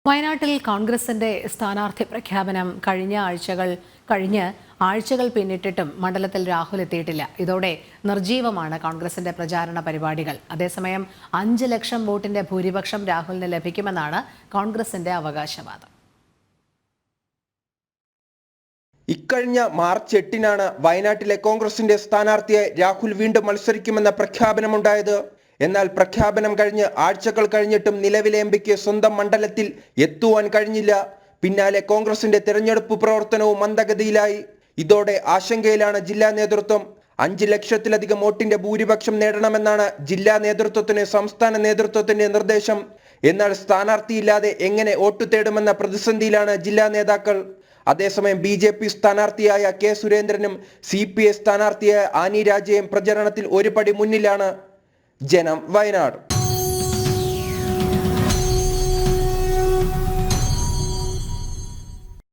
വയനാട്ടിൽ കോൺഗ്രസിന്റെ സ്ഥാനാർത്ഥി പ്രഖ്യാപനം കഴിഞ്ഞ ആഴ്ചകൾ പിന്നിട്ടിട്ടും മണ്ഡലത്തിൽ രാഹുൽ എത്തിയിട്ടില്ല. ഇതോടെ നിർജീവമാണ് കോൺഗ്രസിന്റെ പ്രചാരണ പരിപാടികൾ. അതേസമയം 5 ലക്ഷം വോട്ടിന്റെ ഭൂരിപക്ഷം രാഹുലിന് ലഭിക്കുമെന്നാണ് കോൺഗ്രസിന്റെ അവകാശവാദം. ഇക്കഴിഞ്ഞ മാർച്ച് 8-നാണ് വയനാട്ടിലെ കോൺഗ്രസിന്റെ സ്ഥാനാർത്ഥിയായി രാഹുൽ വീണ്ടും മത്സരിക്കുമെന്ന പ്രഖ്യാപനമുണ്ടായത്. എന്നാൽ പ്രഖ്യാപനം കഴിഞ്ഞ് ആഴ്ചകൾ കഴിഞ്ഞിട്ടും നിലവിലെ എംപിക്ക് സ്വന്തം മണ്ഡലത്തിൽ എത്തുവാൻ കഴിഞ്ഞില്ല. പിന്നാലെ കോൺഗ്രസിന്റെ തെരഞ്ഞെടുപ്പ് പ്രവർത്തനവും മന്ദഗതിയിലായി. ഇതോടെ ആശങ്കയിലാണ് ജില്ലാ നേതൃത്വം. 5 ലക്ഷത്തിലധികം വോട്ടിന്റെ ഭൂരിപക്ഷം നേടണമെന്നാണ് ജില്ലാ നേതൃത്വത്തിന് സംസ്ഥാന നേതൃത്വത്തിന്റെ നിർദ്ദേശം. എന്നാൽ സ്ഥാനാർത്ഥിയില്ലാതെ എങ്ങനെ വോട്ട് തേടുമെന്ന പ്രതിസന്ധിയിലാണ് ജില്ലാ നേതാക്കൾ. അതേസമയം BJP സ്ഥാനാർത്ഥിയായ K സുരേന്ദ്രനും CPI സ്ഥാനാർത്ഥിയായ ആനി രാജയും പ്രചരണത്തിൽ ഒരു പടി മുന്നിലാണ്. ജനം, വയനാട്.